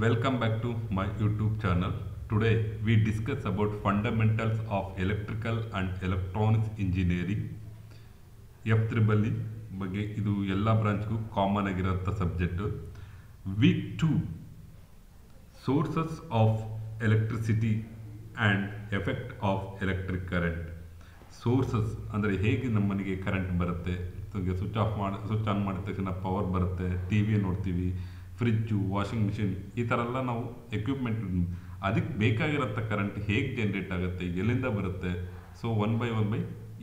Welcome back to my YouTube channel. Today we discuss about fundamentals of electrical and electronics engineering. F3 ಬಗ್ಗೆ ಇದು ಎಲ್ಲ ಬ್ರಾಂಚ್ಗೂ common ಆಗಿರೋಂಥ subject. Week 2 sources of electricity and effect of electric current. Sources ಅಂದರೆ ಹೇಗೆ ನಮ್ಮ ಮನೆಗೆ current ಬರುತ್ತೆ, ಸ್ವಿಚ್ ಆನ್ ಮಾಡಿದ ತಕ್ಷಣ ಪವರ್ ಬರುತ್ತೆ, ಟಿ ವಿ ನೋಡ್ತೀವಿ, ಫ್ರಿಜ್ಜು, ವಾಷಿಂಗ್ ಮಿಷಿನ್, ಈ ಥರ ಎಲ್ಲ ನಾವು ಎಕ್ವಿಪ್ಮೆಂಟ್ ಅದಕ್ಕೆ ಬೇಕಾಗಿರೋಂಥ ಕರೆಂಟ್ ಹೇಗೆ ಜನ್ರೇಟ್ ಆಗುತ್ತೆ, ಎಲ್ಲಿಂದ ಬರುತ್ತೆ. ಸೊ ಒನ್ ಬೈ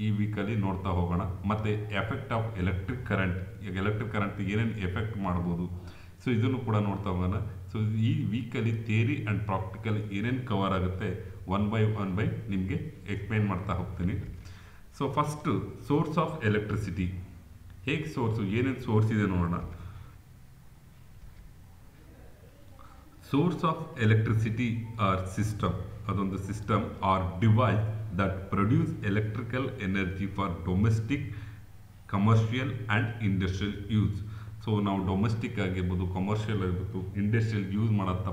ಈ ವೀಕಲ್ಲಿ ನೋಡ್ತಾ ಹೋಗೋಣ. ಮತ್ತು ಎಫೆಕ್ಟ್ ಆಫ್ ಎಲೆಕ್ಟ್ರಿಕ್ ಕರೆಂಟ್, ಈಗ ಎಲೆಕ್ಟ್ರಿಕ್ ಕರೆಂಟ್ ಏನೇನು ಎಫೆಕ್ಟ್ ಮಾಡ್ಬೋದು, ಸೊ ಇದನ್ನು ಕೂಡ ನೋಡ್ತಾ ಹೋಗೋಣ. ಸೊ ಈ ವೀಕಲ್ಲಿ ಥಿಯರಿ ಆ್ಯಂಡ್ ಪ್ರಾಕ್ಟಿಕಲ್ ಏನೇನು ಕವರ್ ಆಗುತ್ತೆ ಒನ್ ಬೈ ನಿಮಗೆ ಎಕ್ಸ್ಪ್ಲೈನ್ ಮಾಡ್ತಾ ಹೋಗ್ತೀನಿ. So first source of electricity. ಹೇಗೆ ಸೋರ್ಸು, ಏನೇನು ಸೋರ್ಸ್ ಇದೆ ನೋಡೋಣ. Source of electricity R system, ಅದೊಂದು system or device that produce electrical energy for domestic, commercial and industrial use. So ನಾವು ಡೊಮೆಸ್ಟಿಕ್ ಆಗಿರ್ಬೋದು, ಕಮರ್ಷಿಯಲ್ ಆಗಿರ್ಬೋದು, ಇಂಡಸ್ಟ್ರಿಯಲ್ ಯೂಸ್ ಮಾಡೋಂಥ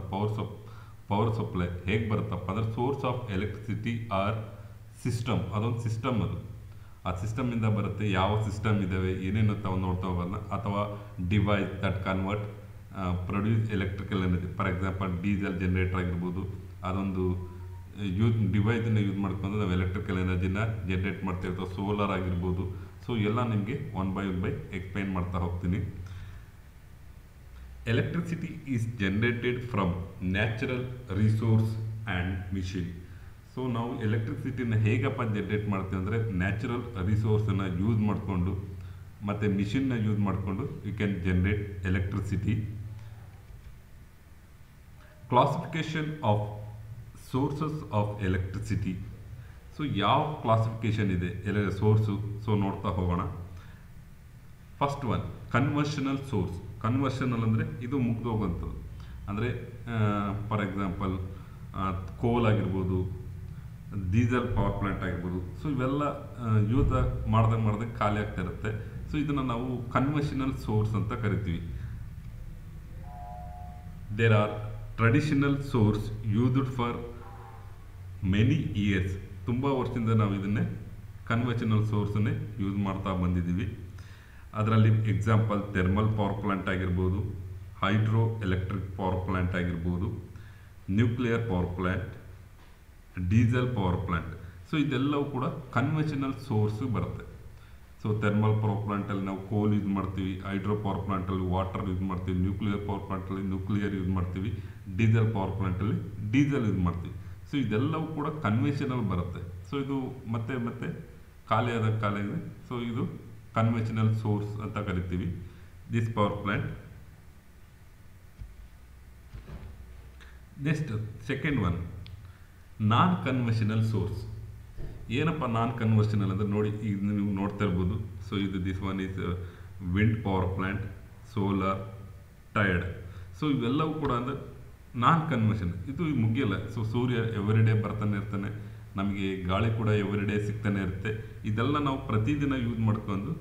ಪವರ್ ಸಪ್ಲೈ ಹೇಗೆ ಬರುತ್ತಪ್ಪ ಅಂದರೆ source of electricity R system, ಅದೊಂದು ಸಿಸ್ಟಮ್. ಅದು ಆ ಸಿಸ್ಟಮಿಂದ ಬರುತ್ತೆ. ಯಾವ ಸಿಸ್ಟಮ್ ಇದ್ದಾವೆ, ಏನೇನು ತಾವು ನೋಡ್ತಾ ಹೋಗೋಣ. ಅಥವಾ device that convert produce electrical energy, for example diesel generator ಆಗಿರ್ಬೋದು, ಅದೊಂದು ಡಿವೈಸನ್ನು ಯೂಸ್ ಮಾಡ್ಕೊಂಡು ನಾವು ಎಲೆಕ್ಟ್ರಿಕಲ್ ಎನರ್ಜಿನ ಜನ್ರೇಟ್ ಮಾಡ್ತಿರ್ತೀವಿ. ಸೋಲಾರ್ ಆಗಿರ್ಬೋದು. ಸೊ ಎಲ್ಲ ನಿಮಗೆ ಒನ್ ಬೈ ಎಕ್ಸ್ಪ್ಲೈನ್ ಮಾಡ್ತಾ ಹೋಗ್ತೀನಿ. Electricity is generated from natural resource and machine. So ನಾವು ಎಲೆಕ್ಟ್ರಿಸಿಟಿನ ಹೇಗಪ್ಪ ಜನ್ರೇಟ್ ಮಾಡ್ತೀವಿ ಅಂದರೆ ನ್ಯಾಚುರಲ್ ರಿಸೋರ್ಸನ್ನು ಯೂಸ್ ಮಾಡಿಕೊಂಡು ಮತ್ತು ಮಿಷಿನ್ನ ಯೂಸ್ ಮಾಡಿಕೊಂಡು you can generate electricity. Classification of sources of electricity. So ಯಾವ ಕ್ಲಾಸಿಫಿಕೇಶನ್ ಇದೆ ಸೋರ್ಸು, ಸೊ ನೋಡ್ತಾ ಹೋಗೋಣ. First one conventional source. Conventional ಅಂದರೆ ಇದು ಮುಗ್ದೋಗುವಂಥದ್ದು. ಅಂದರೆ ಫಾರ್ ಎಕ್ಸಾಂಪಲ್ ಕೋಲ್ ಆಗಿರ್ಬೋದು, ಡೀಸೆಲ್ ಪವರ್ ಪ್ಲಾಂಟ್ ಆಗಿರ್ಬೋದು. ಸೊ ಇವೆಲ್ಲ ಯೂಸ್ ಮಾಡ್ದಂಗೆ ಖಾಲಿ ಆಗ್ತಾ ಇರುತ್ತೆ. ಸೊ ಇದನ್ನು ನಾವು ಕನ್ವರ್ಷನಲ್ ಸೋರ್ಸ್ ಅಂತ ಕರಿತೀವಿ. There are traditional source used for many years. ತುಂಬ ವರ್ಷದಿಂದ ನಾವು ಇದನ್ನೇ ಕನ್ವೆನ್ಷನಲ್ ಸೋರ್ಸನ್ನೇ ಯೂಸ್ ಮಾಡ್ತಾ ಬಂದಿದ್ದೀವಿ. ಅದರಲ್ಲಿ ಎಕ್ಸಾಂಪಲ್ ಥರ್ಮಲ್ ಪವರ್ ಪ್ಲಾಂಟ್ ಆಗಿರ್ಬೋದು, ಹೈಡ್ರೋ ಎಲೆಕ್ಟ್ರಿಕ್ ಪವರ್ ಪ್ಲಾಂಟ್ ಆಗಿರ್ಬೋದು, nuclear power plant, diesel power plant. So ಇದೆಲ್ಲವೂ ಕೂಡ ಕನ್ವೆನ್ಷನಲ್ ಸೋರ್ಸು ಬರುತ್ತೆ. ಸೊ ಥರ್ಮಲ್ ಪವರ್ ಪ್ಲಾಂಟಲ್ಲಿ ನಾವು ಕೋಲ್ ಯೂಸ್ ಮಾಡ್ತೀವಿ, ಹೈಡ್ರೋ ಪವರ್ ಪ್ಲಾಂಟಲ್ಲಿ ವಾಟರ್ ಯೂಸ್ ಮಾಡ್ತೀವಿ, ನ್ಯೂಕ್ಲಿಯರ್ ಪವರ್ ಪ್ಲಾಂಟಲ್ಲಿ ನ್ಯೂಕ್ಲಿಯರ್ ಯೂಸ್ ಮಾಡ್ತೀವಿ, ಡೀಸೆಲ್ ಪವರ್ ಪ್ಲಾಂಟಲ್ಲಿ ಡೀಸೆಲ್ ಯೂಸ್ ಮಾಡ್ತೀವಿ. ಸೊ ಇದೆಲ್ಲವೂ ಕೂಡ ಕನ್ವೆನ್ಷನಲ್ ಬರುತ್ತೆ. ಸೊ ಇದು ಮತ್ತೆ ಖಾಲಿ ಇದೆ. ಸೊ ಇದು ಕನ್ವೆನ್ಷನಲ್ ಸೋರ್ಸ್ ಅಂತ ಕರಿತೀವಿ this power plant. Next second one non conventional source. ಏನಪ್ಪ ನಾನ್ ಕನ್ವೆನ್ಷನಲ್ ಅಂದರೆ ನೋಡಿ, ಈಗ ನೀವು ನೋಡ್ತಾ ಇರ್ಬೋದು. ಸೊ ಇದು this one is wind power plant, solar, tired. So ಇವೆಲ್ಲವೂ ಕೂಡ ಅಂದರೆ ನಾನ್ ಕನ್ವೆನ್ಷನ್. ಇದು ಮುಗಿಯಲ್ಲ. ಸೊ ಸೂರ್ಯ ಎವ್ರಿಡೇ ಬರ್ತಾನೆ ಇರ್ತಾನೆ, ನಮಗೆ ಗಾಳಿ ಕೂಡ ಎವ್ರಿಡೇ ಸಿಗ್ತಾನೆ ಇರುತ್ತೆ. ಇದೆಲ್ಲ ನಾವು ಪ್ರತಿದಿನ ಯೂಸ್ ಮಾಡ್ಕೊಂಡು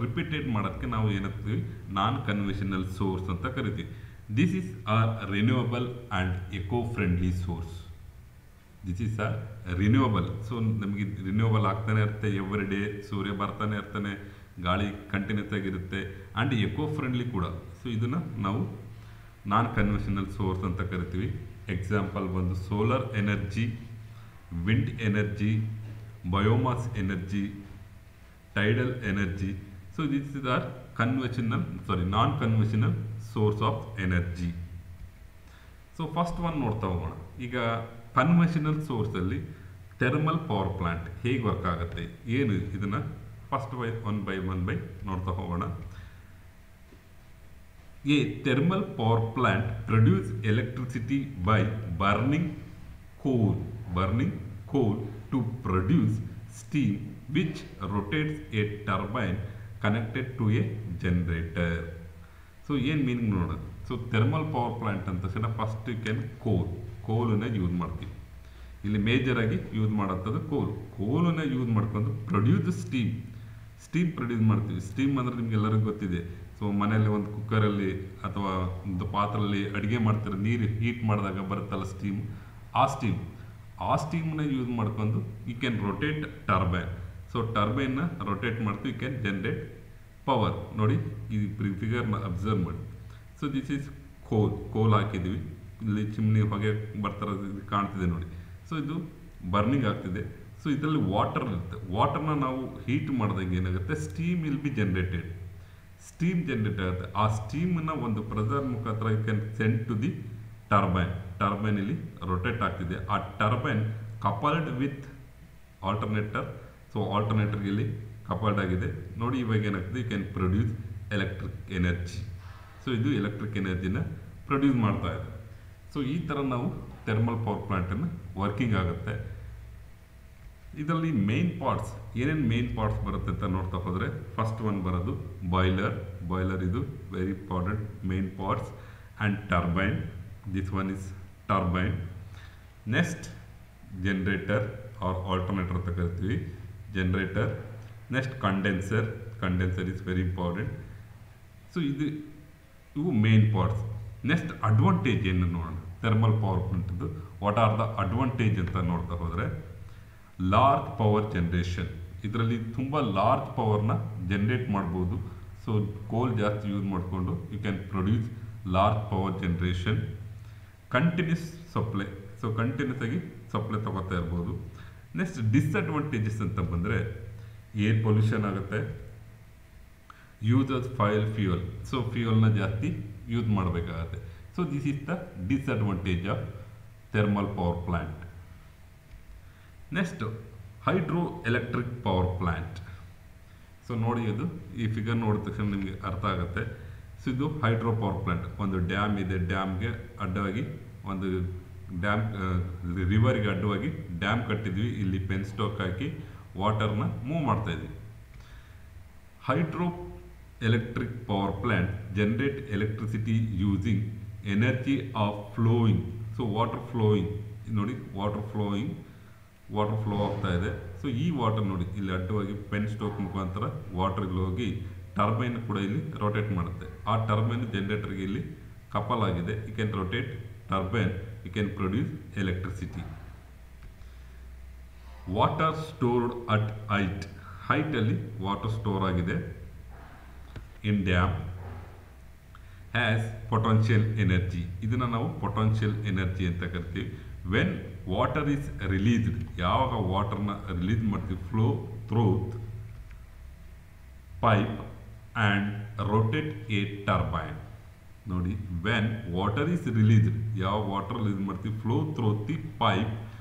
ರಿಪೀಟೆಡ್ ಮಾಡೋದಕ್ಕೆ ನಾವು ಏನಂತೀವಿ, ನಾನ್ ಕನ್ವೆನ್ಷನಲ್ ಸೋರ್ಸ್ ಅಂತ ಕರಿತೀವಿ. This is are renewable and eco friendly source. This is are renewable. So ನಮಗೆ ರಿನ್ಯೂವಬಲ್ ಆಗ್ತಾನೆ ಇರುತ್ತೆ ಎವ್ರಿಡೇ, ಸೂರ್ಯ ಬರ್ತಾನೆ ಇರ್ತಾನೆ, ಗಾಳಿ ಕಂಟಿನ್ಯೂಸ್ ಆಗಿರುತ್ತೆ, ಆ್ಯಂಡ್ ಎಕೋ ಫ್ರೆಂಡ್ಲಿ ಕೂಡ. ಸೊ ಇದನ್ನು ನಾವು ನಾನ್ ಕನ್ವೆನ್ಷನಲ್ ಸೋರ್ಸ್ ಅಂತ ಕರಿತೀವಿ. ಎಕ್ಸಾಂಪಲ್ ಬಂದು solar energy, wind energy, biomass energy, tidal energy. So this is are non conventional source of energy. So first one ನೋಡ್ತಾ ಹೋಗೋಣ. ಈಗ ಕನ್ವೆನ್ಷನಲ್ ಸೋರ್ಸಲ್ಲಿ ಥರ್ಮಲ್ ಪವರ್ ಪ್ಲಾಂಟ್ ಹೇಗೆ ವರ್ಕ್ ಆಗುತ್ತೆ, ಏನು ಇದನ್ನು ಫಸ್ಟ್ ಒನ್ ಬೈ ನೋಡ್ತಾ ಹೋಗೋಣ. A thermal power plant produce electricity by burning coal to produce steam, which rotates a turbine connected to a generator. So ಏನು ಮೀನಿಂಗ್ ನೋಡೋಣ. ಸೊ ಥರ್ಮಲ್ ಪವರ್ ಪ್ಲಾಂಟ್ ಅಂತ ತಕ್ಷಣ ಫಸ್ಟ್ ಯು ಕ್ಯಾನ್ ಕೋಲನ್ನ ಯೂಸ್ ಮಾಡ್ತೀವಿ. ಇಲ್ಲಿ ಮೇಜರಾಗಿ use ಮಾಡೋಂಥದ್ದು ಕೋಲನ್ನ use ಮಾಡ್ಕೊಂಡು produce steam. Steam produce ಮಾಡ್ತೀವಿ. Steam ಅಂದರೆ ನಿಮ್ಗೆ ಎಲ್ಲರಿಗೂ ಗೊತ್ತಿದೆ. ಸೊ ಮನೆಯಲ್ಲಿ ಒಂದು ಕುಕ್ಕರಲ್ಲಿ ಅಥವಾ ಒಂದು ಪಾತ್ರೆಯಲ್ಲಿ ಅಡುಗೆ ಮಾಡ್ತಾರೆ, ನೀರು ಹೀಟ್ ಮಾಡಿದಾಗ ಬರುತ್ತಲ್ಲ ಸ್ಟೀಮ್, ಆ ಸ್ಟೀಮ್ನ ಯೂಸ್ ಮಾಡ್ಕೊಂಡು you can rotate turbine. So ಟರ್ಬೈನ್ನ ರೊಟೇಟ್ ಮಾಡ್ತೀವಿ, ಯು ಕ್ಯಾನ್ ಜನರೇಟ್ ಪವರ್. ನೋಡಿ ಈ ಫಿಗರ್ನ ಅಬ್ಸರ್ವ್ ಮಾಡಿ. ಸೊ ದಿಸ್ ಈಸ್ ಕೋಲ್ ಹಾಕಿದ್ದೀವಿ, ಇಲ್ಲಿ ಚಿಮ್ನಿ ಹೊಗೆ ಬರ್ತಾರ ಕಾಣ್ತಿದೆ ನೋಡಿ. ಸೊ ಇದು ಬರ್ನಿಂಗ್ ಆಗ್ತಿದೆ. ಸೊ ಇದರಲ್ಲಿ ವಾಟರ್ ಇರುತ್ತೆ. ವಾಟರ್ನ ನಾವು ಹೀಟ್ ಮಾಡಿದಾಗ ಏನಾಗುತ್ತೆ, steam will be generated. Steam generate ಆಗುತ್ತೆ. ಆ ಸ್ಟೀಮ್ನ ಒಂದು ಪ್ರೆಸರ್ ಮುಖಾಂತರ you can send to the turbine ಇಲ್ಲಿ ರೊಟೇಟ್ ಆಗ್ತಿದೆ. ಆ turbine coupled with alternator. So ಆಲ್ಟರ್ನೇಟರ್ಗೆ ಇಲ್ಲಿ ಕಪಲ್ಡ್ ಆಗಿದೆ ನೋಡಿ. ಇವಾಗ ಏನಾಗ್ತದೆ, you can produce electric energy. So ಇದು ಎಲೆಕ್ಟ್ರಿಕ್ ಎನರ್ಜಿನ ಪ್ರೊಡ್ಯೂಸ್ ಮಾಡ್ತಾ ಇದೆ. ಸೊ ಈ ಥರ ನಾವು ಥರ್ಮಲ್ ಪವರ್ ಪ್ಲಾಂಟನ್ನು ವರ್ಕಿಂಗ್ ಆಗುತ್ತೆ. ಇದರಲ್ಲಿ ಮೇನ್ ಪಾರ್ಟ್ಸ್, ಏನೇನು ಮೇನ್ ಪಾರ್ಟ್ಸ್ ಬರುತ್ತೆ ಅಂತ ನೋಡ್ತಾ ಹೋದರೆ, ಫಸ್ಟ್ ಒನ್ ಬರೋದು ಬಾಯ್ಲರ್ ಇದು very important main parts. And turbine, this one is turbine. Next generator or alternator ಅಂತ ಕರಿತೀವಿ, generator. Next condenser is very important. So ಇವು ಮೇನ್ ಪಾರ್ಟ್ಸ್. ನೆಕ್ಸ್ಟ್ ಅಡ್ವಾಂಟೇಜ್ ಏನು ನೋಡೋಣ ಥರ್ಮಲ್ ಪವರ್ ಪ್ಲಾಂಟ್ದು. ವಾಟ್ ಆರ್ ದ ಅಡ್ವಾಂಟೇಜ್ ಅಂತ ನೋಡ್ತಾ ಹೋದರೆ, large power generation. ಇದರಲ್ಲಿ ತುಂಬ ಲಾರ್ಜ್ ಪವರ್ನ ಜನ್ರೇಟ್ ಮಾಡ್ಬೋದು. ಸೊ ಕೋಲ್ ಜಾಸ್ತಿ ಯೂಸ್ ಮಾಡಿಕೊಂಡು you can produce large power generation. Continuous supply, so continuous ಆಗಿ ಸಪ್ಲೈ ತಗೋತಾ ಇರ್ಬೋದು. ನೆಕ್ಸ್ಟ್ ಡಿಸ್ಅಡ್ವಾಂಟೇಜಸ್ ಅಂತ ಬಂದರೆ, ಏರ್ ಪೊಲ್ಯೂಷನ್ ಆಗುತ್ತೆ, ಯೂಸಸ್ ಫ್ಯೂಯಲ್. ಸೊ ಫ್ಯೂಯಲ್ನ ಜಾಸ್ತಿ ಯೂಸ್ ಮಾಡಬೇಕಾಗತ್ತೆ. So this is the disadvantage of thermal power plant. Next hydro electric power plant. So ನೋಡಿ, ಇದು ಈ ಫಿಗರ್ ನೋಡಿದ ತಕ್ಷಣ ನಿಮಗೆ ಅರ್ಥ ಆಗುತ್ತೆ. ಸೊ ಇದು ಹೈಡ್ರೋ ಪವರ್ ಪ್ಲಾಂಟ್. ಒಂದು ಡ್ಯಾಮ್ ಇದೆ, ಡ್ಯಾಮ್ಗೆ ಅಡ್ಡವಾಗಿ ಒಂದು ರಿವರ್ಗೆ ಅಡ್ಡವಾಗಿ ಡ್ಯಾಮ್ ಕಟ್ಟಿದ್ವಿ. ಇಲ್ಲಿ ಪೆನ್ ಸ್ಟೋಕ್ ಹಾಕಿ ವಾಟರ್ನ ಮೂವ್ ಮಾಡ್ತಾ ಇದ್ವಿ. Hydro electric power plant generate electricity using energy of flowing. So water flowing ನೋಡಿ, ವಾಟರ್ ಫ್ಲೋ ಆಗ್ತಾ ಇದೆ. ಸೊ ಈ ವಾಟರ್ ನೋಡಿ ಇಲ್ಲಿ ಅಡ್ಡವಾಗಿ ಪೆನ್ ಸ್ಟೋಕ್ ಮುಖಾಂತರ ವಾಟರ್ ಇಲ್ಲಿ ಹೋಗಿ ಟರ್ಬೈನ್ ಕೂಡ ಇಲ್ಲಿ ರೊಟೇಟ್ ಮಾಡುತ್ತೆ. ಆ ಟರ್ಬೈನ್ ಜನರೇಟರ್ಗೆ ಇಲ್ಲಿ ಕಪಲ್ ಆಗಿದೆ. You can rotate turbine, you can produce electricity. Water stored at ಹೈಟಲ್ಲಿ ವಾಟರ್ ಸ್ಟೋರ್ ಆಗಿದೆ in dam. Has potential energy. ಇದನ್ನು ನಾವು ಪೊಟೆನ್ಷಿಯಲ್ ಎನರ್ಜಿ ಅಂತ ಕರಿತೀವಿ. ವೆನ್ ವಾಟರ್ ಈಸ್ ರಿಲೀಸ್ಡ್, ಯಾವಾಗ ವಾಟರ್ನ ರಿಲೀಸ್ ಮಾಡ್ತೀವಿ, flow through pipe and rotate a turbine. ನೋಡಿ, ವೆನ್ ವಾಟರ್ ಈಸ್ ರಿಲೀಸ್ಡ್, ಯಾವ ವಾಟರ್ ರಿಲೀಸ್ ಮಾಡ್ತೀವಿ, flow through the pipe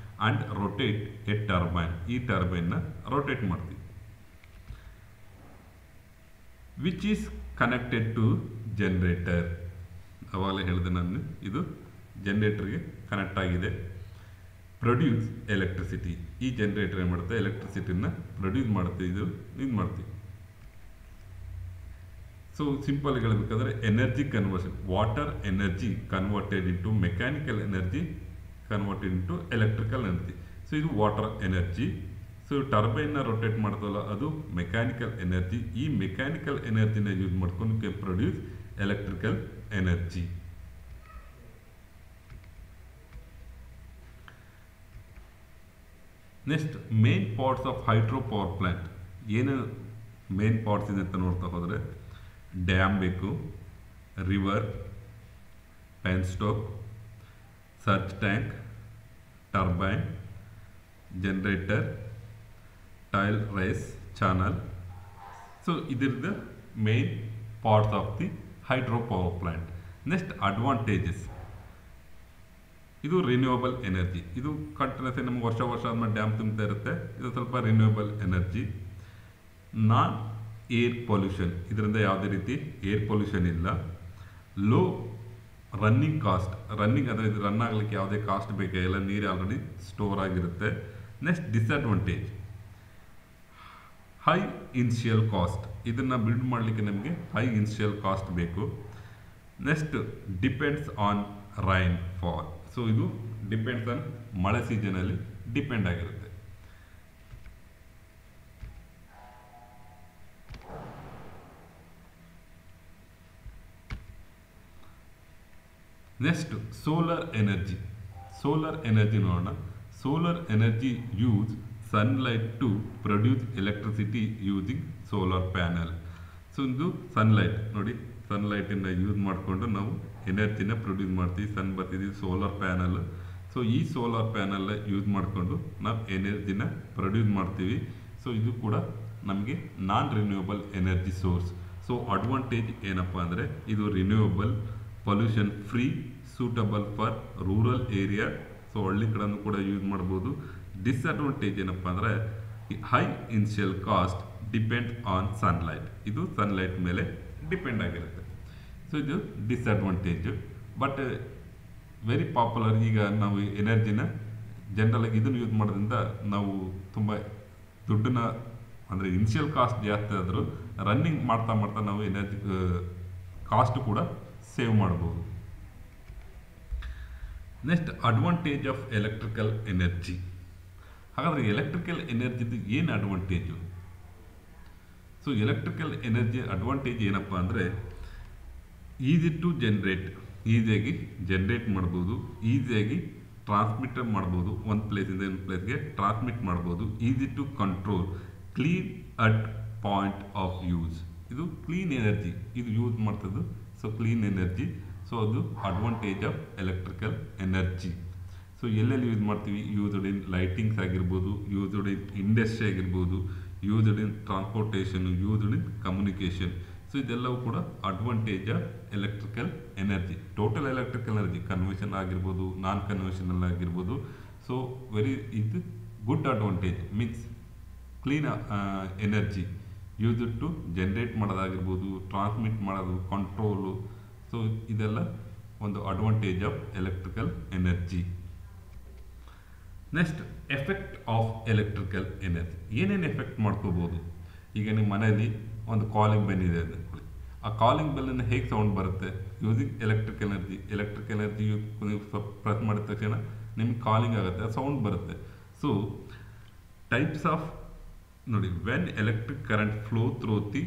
and rotate a turbine. ಈ ಟರ್ಬೈನ್ನ ರೊಟೇಟ್ ಮಾಡ್ತೀವಿ. Which is connected to generator. ಅವಾಗಲೇ ಹೇಳಿದೆ ನಾನು, ಇದು ಜನರೇಟರ್ಗೆ ಕನೆಕ್ಟ್ ಆಗಿದೆ. Produce electricity. ಈ ಜನರೇಟರ್ ಏನು ಮಾಡುತ್ತೆ, ಎಲೆಕ್ಟ್ರಿಸಿಟಿನ ಪ್ರೊಡ್ಯೂಸ್ ಮಾಡುತ್ತೆ. ಇದು ಮಾಡ್ತೀವಿ. ಸೊ ಸಿಂಪಲ್ ಹೇಳಬೇಕಾದ್ರೆ, energy conversion, water energy converted into mechanical energy converted into electrical energy. So ಇದು ವಾಟರ್ ಎನರ್ಜಿ. ಸೊ ಟರ್ಬೈನ್ನ ರೊಟೇಟ್ ಮಾಡ್ತಲ್ಲ, ಅದು ಮೆಕ್ಯಾನಿಕಲ್ ಎನರ್ಜಿ. ಈ ಮೆಕ್ಯಾನಿಕಲ್ ಎನರ್ಜಿನ ಯೂಸ್ ಮಾಡ್ಕೊಂಡು can produce electrical energy. Next main parts of hydro power plant. ಏನು main parts ಇದೆ ಅಂತ ನೋಡ್ತಾ ಹೋದರೆ, ಡ್ಯಾಮ್ ಬೇಕು, river, penstock, surge tank, turbine, generator, tail race channel. So ಇದಿರ್ದ main parts of the hydro power plant. Next advantages. ಇದು renewable energy. ಇದು continues ನಮ್ಗೆ ವರ್ಷ ಆದ್ಮೇಲೆ ಡ್ಯಾಮ್ ತುಂಬ್ತಾ ಇರುತ್ತೆ. ಇದು ಸ್ವಲ್ಪ renewable energy. Non air pollution, ಇದರಿಂದ ಯಾವುದೇ ರೀತಿ ಏರ್ ಪೊಲ್ಯೂಷನ್ ಇಲ್ಲ. ಲೋ ರನ್ನಿಂಗ್ ಕಾಸ್ಟ್, ಅಂದರೆ ಇದು ರನ್ ಆಗಲಿಕ್ಕೆ ಯಾವುದೇ ಕಾಸ್ಟ್ ಬೇಕೇ ಇಲ್ಲ, ನೀರು ಆಲ್ರೆಡಿ ಸ್ಟೋರ್ ಆಗಿರುತ್ತೆ. Next disadvantage, high initial cost. ಇದನ್ನು ಬಿಲ್ಡ್ ಮಾಡಲಿಕ್ಕೆ ನಮಗೆ ಹೈ ಇನಿಷಿಯಲ್ ಕಾಸ್ಟ್ ಬೇಕು. Next depends on rainfall. So ಇದು ಡಿಪೆಂಡ್ಸ್ ಆನ್ ಮಳೆ ಸೀಸನಲ್ಲಿ ಡಿಪೆಂಡ್ ಆಗಿರುತ್ತೆ. Next solar energy. Solar energy ನೋಡೋಣ. Solar energy use sunlight to produce electricity using solar panel. So ಇದು ಸನ್ಲೈಟ್ ನೋಡಿ, ಸನ್ಲೈಟನ್ನು ಯೂಸ್ ಮಾಡಿಕೊಂಡು ನಾವು ಎನರ್ಜಿನ ಪ್ರೊಡ್ಯೂಸ್ ಮಾಡ್ತೀವಿ. ಸನ್ ಬರ್ತಿದ್ದೀವಿ, ಸೋಲಾರ್ ಪ್ಯಾನಲ್. ಸೊ ಈ ಸೋಲಾರ್ ಪ್ಯಾನಲ್ ಯೂಸ್ ಮಾಡಿಕೊಂಡು ನಾವು ಎನರ್ಜಿನ ಪ್ರೊಡ್ಯೂಸ್ ಮಾಡ್ತೀವಿ. ಸೊ ಇದು ಕೂಡ ನಮಗೆ non renewable energy source. So advantage ಏನಪ್ಪ ಅಂದರೆ ಇದು renewable, pollution free, suitable for rural area. So ಹಳ್ಳಿ ಕಡೆನೂ ಕೂಡ ಯೂಸ್ ಮಾಡ್ಬೋದು. ಡಿಸ್ಅಡ್ವಾಂಟೇಜ್ ಏನಪ್ಪ ಅಂದರೆ high initial cost depend on sunlight. ಇದು ಸನ್ಲೈಟ್ ಮೇಲೆ ಡಿಪೆಂಡ್ ಆಗಿರುತ್ತೆ. ಸೊ ಇದು ಡಿಸ್ಅಡ್ವಾಂಟೇಜು. But very popular. ಈಗ ನಾವು ಎನರ್ಜಿನ ಜನರಲಾಗಿ ಇದನ್ನು ಯೂಸ್ ಮಾಡೋದ್ರಿಂದ ನಾವು ತುಂಬ ದುಡ್ಡನ್ನ, ಅಂದರೆ ಇನಿಷಿಯಲ್ ಕಾಸ್ಟ್ ಜಾಸ್ತಿ ಆದರೂ ರನ್ನಿಂಗ್ ಮಾಡ್ತಾ ಮಾಡ್ತಾ ನಾವು ಎನರ್ಜಿ ಕಾಸ್ಟ್ ಕೂಡ ಸೇವ್ ಮಾಡ್ಬೋದು. Next advantage of electrical energy. ಹಾಗಾದರೆ ಎಲೆಕ್ಟ್ರಿಕಲ್ ಎನರ್ಜಿದು ಏನು advantage? So electrical energy advantage ಏನಪ್ಪ ಅಂದರೆ ಈಸಿ ಟು ಜನ್ರೇಟ್, ಈಸಿಯಾಗಿ ಜನ್ರೇಟ್ ಮಾಡ್ಬೋದು, ಈಸಿಯಾಗಿ ಟ್ರಾನ್ಸ್ಮಿಟ್ ಮಾಡ್ಬೋದು, ಒಂದು ಪ್ಲೇಸಿಂದ ಒಂದು ಪ್ಲೇಸ್ಗೆ ಟ್ರಾನ್ಸ್ಮಿಟ್ ಮಾಡ್ಬೋದು. Easy to control, clean at point of use. ಇದು ಕ್ಲೀನ್ ಎನರ್ಜಿ ಇದು ಯೂಸ್ ಮಾಡ್ತದ್ದು. So clean energy. ಸೊ ಅದು advantage of electrical energy. So ಎಲ್ಲೆಲ್ಲಿ ಯೂಸ್ ಮಾಡ್ತೀವಿ? ಯೂಸ್ಡ್ ಇನ್ ಲೈಟಿಂಗ್ಸ್ ಆಗಿರ್ಬೋದು, ಯೂಸ್ಡ್ ಇನ್ ಇಂಡಸ್ಟ್ರಿ ಆಗಿರ್ಬೋದು, used in transportation, used in communication. So ಇದೆಲ್ಲವೂ ಕೂಡ advantage of electrical energy. Total electrical energy convention ಆಗಿರ್ಬೋದು, non conventional ಆಗಿರ್ಬೋದು. So ಇದು good advantage means clean energy used to generate ಮಾಡೋದಾಗಿರ್ಬೋದು, transmit ಮಾಡೋದು, control. So ಇದೆಲ್ಲ ಒಂದು advantage of electrical energy. Next effect of electrical energy. ಏನೇನು effect ಮಾಡ್ಕೋಬೋದು? ಈಗ ನಿಮ್ಮ ಮನೆಯಲ್ಲಿ ಒಂದು ಕಾಲಿಂಗ್ ಬೆಲ್ ಇದೆ ಅಂದ್ಕೊಳ್ಳಿ. ಆ ಕಾಲಿಂಗ್ ಬೆಲ್ಲನ್ನು ಹೇಗೆ ಸೌಂಡ್ ಬರುತ್ತೆ? Using electric energy. Electric energy press ಮಾಡಿದ ತಕ್ಷಣ ನಿಮ್ಗೆ ಕಾಲಿಂಗ್ ಆಗುತ್ತೆ, ಆ ಸೌಂಡ್ ಬರುತ್ತೆ. ಸೊ ಟೈಪ್ಸ್ ಆಫ್ ನೋಡಿ, when electric current flow through the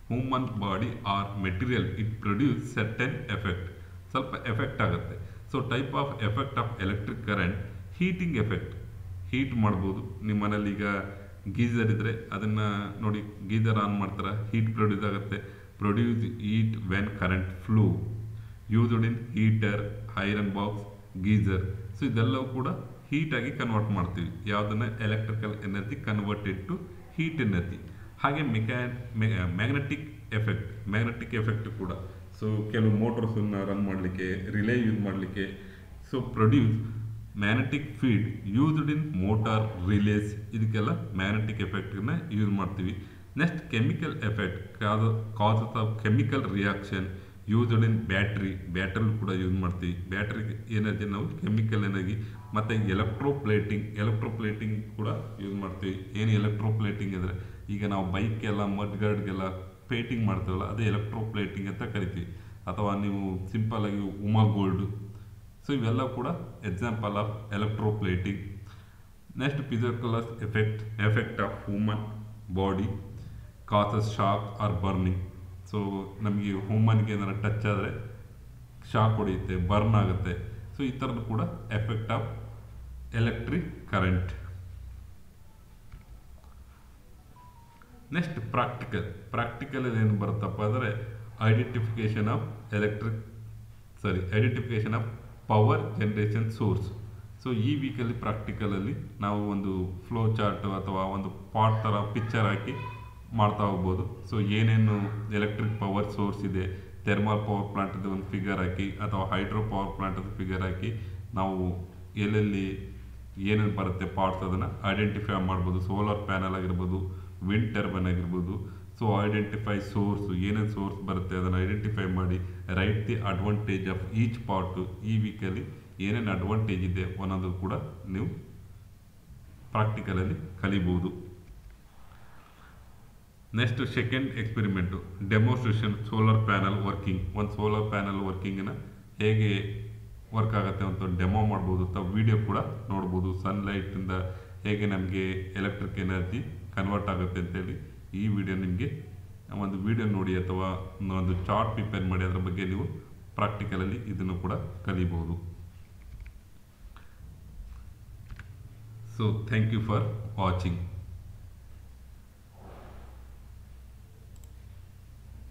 human body R material it produce certain effect. ಸ್ವಲ್ಪ ಎಫೆಕ್ಟ್ ಆಗುತ್ತೆ. So type of effect of electric current, heating effect, heat ಮಾಡ್ಬೋದು. ನಿಮ್ಮ ಮನೇಲಿ ಈಗ ಗೀಸರ್ ಇದ್ದರೆ ಅದನ್ನು ನೋಡಿ, ಗೀಸರ್ ಆನ್ ಮಾಡ್ತಾರೆ, ಹೀಟ್ ಪ್ರೊಡ್ಯೂಸ್ ಆಗುತ್ತೆ. Produce heat when current flow, used in heater, iron box, geyser. So ಇದೆಲ್ಲವೂ ಕೂಡ ಹೀಟಾಗಿ ಕನ್ವರ್ಟ್ ಮಾಡ್ತೀವಿ. ಯಾವುದನ್ನು? Electrical energy converted to heat energy. ಹಾಗೆ ಮ್ಯಾಗ್ನೆಟಿಕ್ ಎಫೆಕ್ಟ್, ಮ್ಯಾಗ್ನೆಟಿಕ್ ಎಫೆಕ್ಟ್ ಕೂಡ. ಸೊ ಕೆಲವು ಮೋಟರ್ಸನ್ನು ರನ್ ಮಾಡಲಿಕ್ಕೆ, ರಿಲೇ ಯೂಸ್ ಮಾಡಲಿಕ್ಕೆ, so produce magnetic field used in motor, relays. ಇದಕ್ಕೆಲ್ಲ ಮ್ಯಾಗ್ನೆಟಿಕ್ ಎಫೆಕ್ಟನ್ನ ಯೂಸ್ ಮಾಡ್ತೀವಿ. Next chemical effect, causes of chemical reaction used in battery. Battery ಕೂಡ ಯೂಸ್ ಮಾಡ್ತೀವಿ. ಬ್ಯಾಟ್ರಿ ಎನರ್ಜಿ ನಾವು ಕೆಮಿಕಲ್ ಎನರ್ಜಿ. ಮತ್ತು ಎಲೆಕ್ಟ್ರೋಪ್ಲೇಟಿಂಗ್ ಕೂಡ ಯೂಸ್ ಮಾಡ್ತೀವಿ. ಏನು ಎಲೆಕ್ಟ್ರೋಪ್ಲೇಟಿಂಗ್ ಅಂದರೆ ಈಗ ನಾವು ಬೈಕ್ಗೆಲ್ಲ, ಮಡ್ಗಾರ್ಡ್ಗೆಲ್ಲ ಪ್ಲೇಟಿಂಗ್ ಮಾಡ್ತೀವಲ್ಲ, ಅದೇ ಎಲೆಕ್ಟ್ರೋಪ್ಲೇಟಿಂಗ್ ಅಂತ ಕರಿತೀವಿ. ಅಥವಾ ನೀವು ಸಿಂಪಲ್ಲಾಗಿ ಉಮಾ ಗೋಲ್ಡ್. ಸೊ ಇವೆಲ್ಲ ಕೂಡ example of electroplating. Next physical effect of human body causes shock or burning. So ನಮಗೆ ಹ್ಯೂಮನ್ಗೆ ಏನಾರು ಟಚ್ ಆದರೆ ಶಾಕ್ ಹೊಡೆಯುತ್ತೆ, ಬರ್ನ್ ಆಗುತ್ತೆ. ಸೊ ಈ ಥರದ್ದು ಕೂಡ effect of electric current. Next practical ಏನು ಬರುತ್ತಪ್ಪ ಅಂದರೆ identification of identification of power generation source. So ಈ ವೀಕಲ್ಲಿ ಪ್ರಾಕ್ಟಿಕಲಲ್ಲಿ ನಾವು ಒಂದು ಫ್ಲೋ ಚಾರ್ಟ್ ಅಥವಾ ಒಂದು ಪಾಟ್ ಥರ ಪಿಕ್ಚರ್ ಹಾಕಿ ಮಾಡ್ತಾ ಹೋಗ್ಬೋದು. ಸೊ ಏನೇನು ಎಲೆಕ್ಟ್ರಿಕ್ ಪವರ್ ಸೋರ್ಸ್ ಇದೆ, ಥರ್ಮಲ್ ಪವರ್ ಪ್ಲಾಂಟದ್ದು ಒಂದು ಫಿಗರ್ ಹಾಕಿ ಅಥವಾ ಹೈಡ್ರೋ ಪವರ್ ಪ್ಲಾಂಟದ್ದು ಫಿಗರ್ ಹಾಕಿ ನಾವು ಎಲ್ಲೆಲ್ಲಿ ಏನೇನು ಬರುತ್ತೆ ಪಾರ್ಟ್ಸ್ ಅದನ್ನು ಐಡೆಂಟಿಫೈ ಮಾಡ್ಬೋದು. ಸೋಲಾರ್ ಪ್ಯಾನಲ್ ಆಗಿರ್ಬೋದು, ವಿಂಡ್ ಟರ್ಬೈನ್ ಆಗಿರ್ಬೋದು. ಸೊ ಐಡೆಂಟಿಫೈ ಸೋರ್ಸು, ಏನೇನು ಸೋರ್ಸ್ ಬರುತ್ತೆ ಅದನ್ನು ಐಡೆಂಟಿಫೈ ಮಾಡಿ right the advantage of each part. ಈ ವೀಕಲ್ಲಿ ಏನೇನು ಅಡ್ವಾಂಟೇಜ್ ಇದೆ ಅನ್ನೋದು ಕೂಡ ನೀವು ಪ್ರಾಕ್ಟಿಕಲಲ್ಲಿ ಕಲಿಬೋದು. Next second experiment, demonstration solar panel working. ಒಂದು ಸೋಲಾರ್ ಪ್ಯಾನಲ್ ವರ್ಕಿಂಗನ್ನು ಹೇಗೆ ವರ್ಕ್ ಆಗುತ್ತೆ ಅಂತ ಡೆಮೋ ಮಾಡ್ಬೋದು ಅಥವಾ ವಿಡಿಯೋ ಕೂಡ ನೋಡ್ಬೋದು. ಸನ್ಲೈಟಿಂದ ಹೇಗೆ ನಮಗೆ ಎಲೆಕ್ಟ್ರಿಕ್ ಎನರ್ಜಿ ಕನ್ವರ್ಟ್ ಆಗುತ್ತೆ ಅಂತೇಳಿ ಈ ವಿಡಿಯೋ ನಿಮಗೆ ಒಂದು ವಿಡಿಯೋ ನೋಡಿ ಅಥವಾ ಒಂದು ಚಾರ್ಟ್ ಪ್ರಿಪೇರ್ ಮಾಡಿ ಅದರ ಬಗ್ಗೆ ನೀವು ಪ್ರಾಕ್ಟಿಕಲಲ್ಲಿ ಇದನ್ನು ಕೂಡ ಕಲಿಬಹುದು. So thank you for watching.